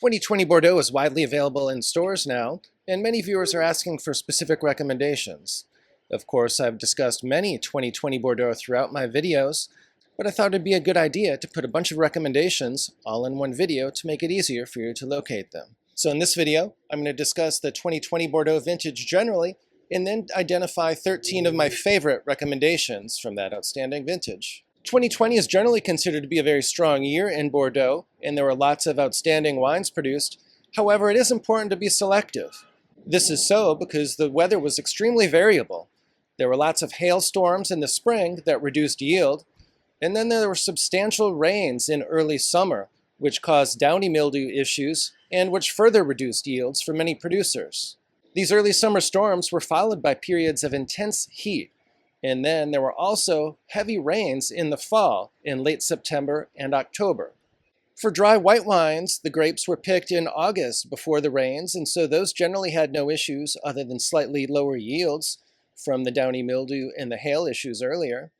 2020 Bordeaux is widely available in stores now, and many viewers are asking for specific recommendations. Of course, I've discussed many 2020 Bordeaux throughout my videos, but I thought it'd be a good idea to put a bunch of recommendations all in one video to make it easier for you to locate them. So in this video, I'm going to discuss the 2020 Bordeaux vintage generally, and then identify 13 of my favorite recommendations from that outstanding vintage. 2020 is generally considered to be a very strong year in Bordeaux, and there were lots of outstanding wines produced. However, it is important to be selective. This is so because the weather was extremely variable. There were lots of hailstorms in the spring that reduced yield, and then there were substantial rains in early summer, which caused downy mildew issues and which further reduced yields for many producers. These early summer storms were followed by periods of intense heat, and then there were also heavy rains in the fall in late September and October. For dry white wines, the grapes were picked in August before the rains, and so those generally had no issues other than slightly lower yields from the downy mildew and the hail issues earlier.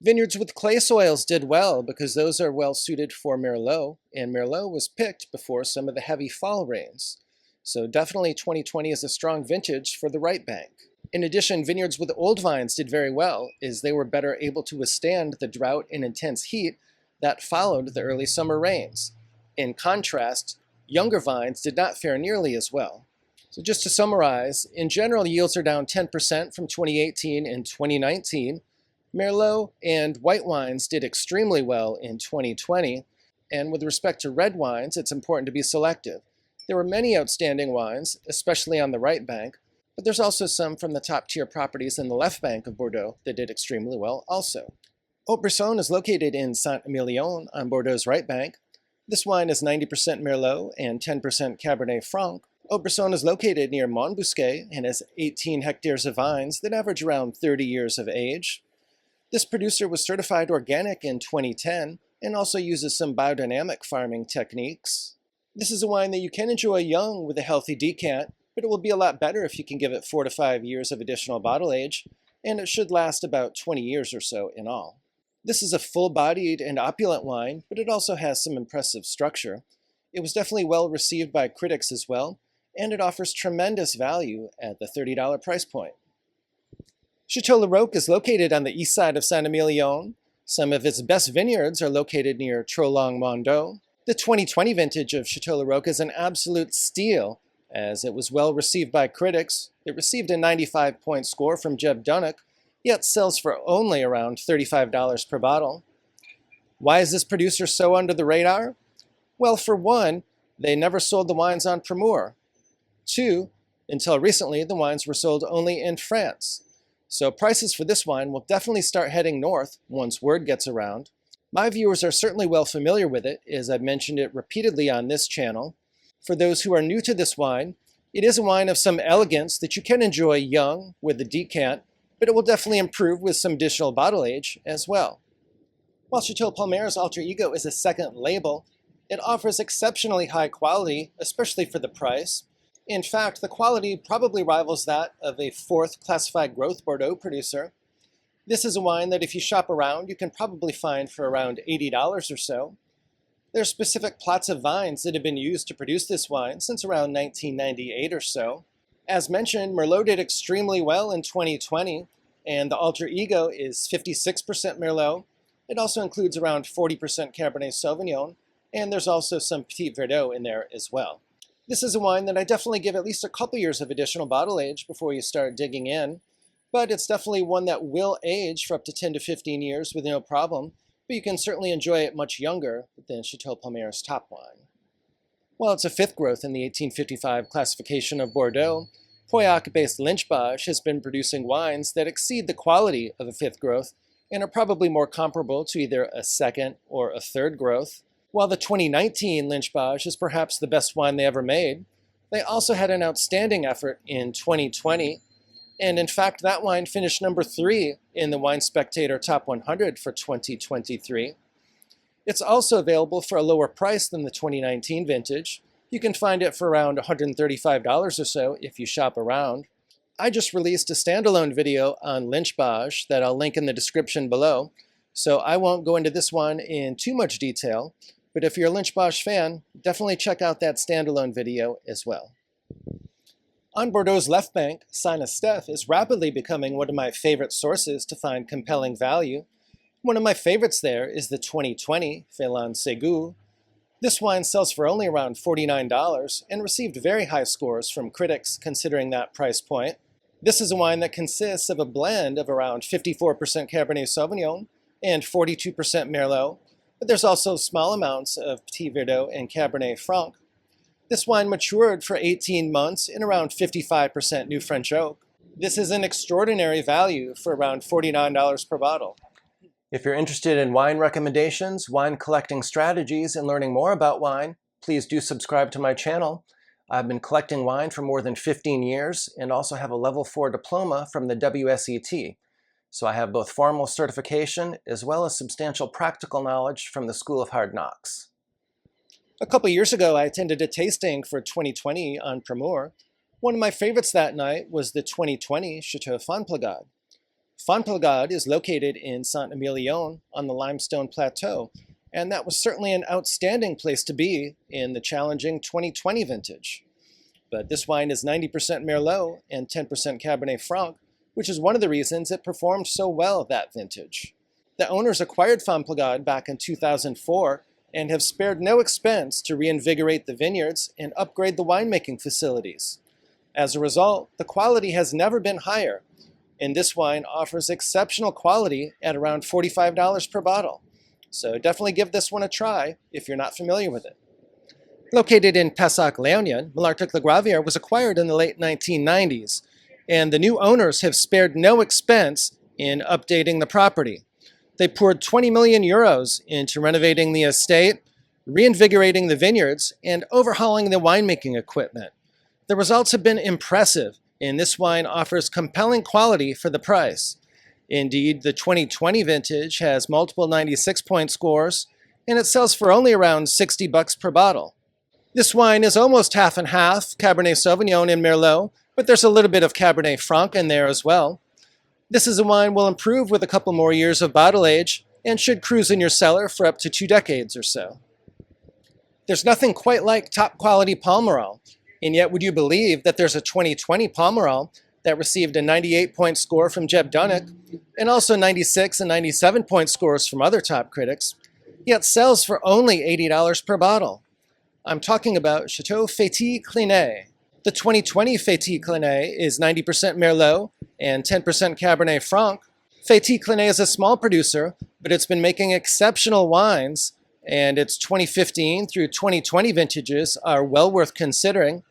Vineyards with clay soils did well because those are well suited for Merlot, and Merlot was picked before some of the heavy fall rains. So definitely 2020 is a strong vintage for the right bank. In addition, vineyards with old vines did very well, as they were better able to withstand the drought and intense heat that followed the early summer rains. In contrast, younger vines did not fare nearly as well. So just to summarize, in general, yields are down 10% from 2018 and 2019. Merlot and white wines did extremely well in 2020. And with respect to red wines, it's important to be selective. There were many outstanding wines, especially on the right bank, but there's also some from the top-tier properties in the left bank of Bordeaux that did extremely well also. Haut-Brisson is located in Saint-Emilion on Bordeaux's right bank. This wine is 90% Merlot and 10% Cabernet Franc. Haut-Brisson is located near Montbousquet and has 18 hectares of vines that average around 30 years of age. This producer was certified organic in 2010 and also uses some biodynamic farming techniques. This is a wine that you can enjoy young with a healthy decant, but it will be a lot better if you can give it 4 to 5 years of additional bottle age, and it should last about 20 years or so in all. This is a full-bodied and opulent wine, but it also has some impressive structure. It was definitely well received by critics as well, and it offers tremendous value at the $30 price point. Château Lynch-Bages is located on the east side of Saint-Emilion. Some of its best vineyards are located near Trollong-Mondo. The 2020 vintage of Château Lynch-Bages is an absolute steal, as it was well received by critics. It received a 95-point score from Jeb Dunnock, yet sells for only around $35 per bottle. Why is this producer so under the radar? Well, for one, they never sold the wines on Primeur. 2, until recently, the wines were sold only in France. So prices for this wine will definitely start heading north once word gets around. My viewers are certainly well familiar with it, as I've mentioned it repeatedly on this channel. For those who are new to this wine, it is a wine of some elegance that you can enjoy young with a decant, but it will definitely improve with some additional bottle age as well. While Chateau Palmer's alter ego is a second label, it offers exceptionally high quality, especially for the price. In fact, the quality probably rivals that of a 4th classified growth Bordeaux producer. This is a wine that if you shop around, you can probably find for around $80 or so. There are specific plots of vines that have been used to produce this wine since around 1998 or so. As mentioned, Merlot did extremely well in 2020, and the alter ego is 56% Merlot. It also includes around 40% Cabernet Sauvignon, and there's also some Petit Verdot in there as well. This is a wine that I definitely give at least a couple years of additional bottle age before you start digging in, but it's definitely one that will age for up to 10 to 15 years with no problem, but you can certainly enjoy it much younger than Chateau Palmer's top wine. While it's a 5th growth in the 1855 classification of Bordeaux, Pauillac-based Lynch-Bages has been producing wines that exceed the quality of a 5th growth and are probably more comparable to either a 2nd or a 3rd growth. While the 2019 Lynch-Bages is perhaps the best wine they ever made, they also had an outstanding effort in 2020, and in fact that wine finished number 3 in the Wine Spectator Top 100 for 2023. It's also available for a lower price than the 2019 vintage. You can find it for around $135 or so if you shop around. I just released a standalone video on Lynch-Bages that I'll link in the description below, so I won't go into this one in too much detail, but if you're a Lynch-Bages fan, definitely check out that standalone video as well. On Bordeaux's left bank, Saint-Estèphe is rapidly becoming one of my favorite sources to find compelling value. One of my favorites there is the 2020 Félin Ségou. This wine sells for only around $49 and received very high scores from critics considering that price point. This is a wine that consists of a blend of around 54% Cabernet Sauvignon and 42% Merlot, but there's also small amounts of Petit Verdot and Cabernet Franc. This wine matured for 18 months in around 55% New French oak. This is an extraordinary value for around $49 per bottle. If you're interested in wine recommendations, wine collecting strategies, and learning more about wine, please do subscribe to my channel. I've been collecting wine for more than 15 years and also have a level 4 diploma from the WSET. So I have both formal certification as well as substantial practical knowledge from the School of Hard Knocks. A couple years ago, I attended a tasting for 2020 on Primeur. One of my favorites that night was the 2020 Château Fonplégade. Fonplégade is located in Saint-Émilion on the Limestone Plateau, and that was certainly an outstanding place to be in the challenging 2020 vintage. But this wine is 90% Merlot and 10% Cabernet Franc, which is one of the reasons it performed so well that vintage. The owners acquired Fonplégade back in 2004 and have spared no expense to reinvigorate the vineyards and upgrade the winemaking facilities. As a result, the quality has never been higher, and this wine offers exceptional quality at around $45 per bottle. So definitely give this one a try if you're not familiar with it. Located in Pessac-Léognan, Malartic-Lagravière was acquired in the late 1990s, and the new owners have spared no expense in updating the property. They poured 20 million euros into renovating the estate, reinvigorating the vineyards, and overhauling the winemaking equipment. The results have been impressive, and this wine offers compelling quality for the price. Indeed, the 2020 vintage has multiple 96-point scores, and it sells for only around $60 per bottle. This wine is almost half and half Cabernet Sauvignon and Merlot, but there's a little bit of Cabernet Franc in there as well. This is a wine will improve with a couple more years of bottle age and should cruise in your cellar for up to 2 decades or so. There's nothing quite like top quality Pomerol, and yet would you believe that there's a 2020 Pomerol that received a 98-point score from Jeb Dunnick, and also 96 and 97-point scores from other top critics, yet sells for only $80 per bottle. I'm talking about Château Petit-Clinet. The 2020 Petit-Clinet is 90% Merlot and 10% Cabernet Franc. Petit-Clinet is a small producer, but it's been making exceptional wines, and its 2015 through 2020 vintages are well worth considering,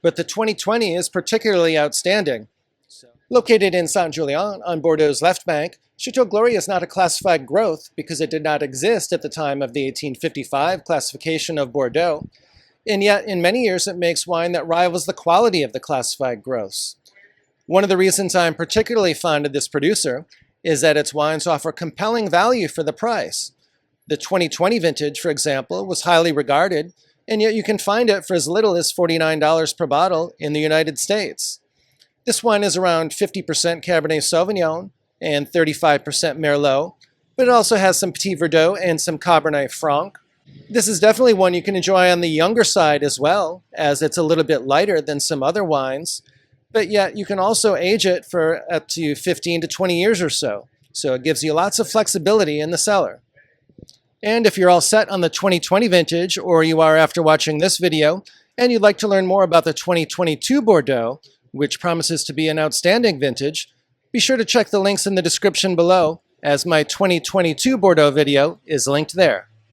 but the 2020 is particularly outstanding. Located in Saint-Julien on Bordeaux's left bank, Château Gloria is not a classified growth because it did not exist at the time of the 1855 classification of Bordeaux, and yet in many years it makes wine that rivals the quality of the classified growths. One of the reasons I'm particularly fond of this producer is that its wines offer compelling value for the price. The 2020 vintage, for example, was highly regarded, and yet you can find it for as little as $49 per bottle in the United States. This wine is around 50% Cabernet Sauvignon and 35% Merlot, but it also has some Petit Verdot and some Cabernet Franc. This is definitely one you can enjoy on the younger side as well, as it's a little bit lighter than some other wines, but yet you can also age it for up to 15 to 20 years or so. So it gives you lots of flexibility in the cellar. And if you're all set on the 2020 vintage, or you are after watching this video, and you'd like to learn more about the 2022 Bordeaux, which promises to be an outstanding vintage, be sure to check the links in the description below, as my 2022 Bordeaux video is linked there.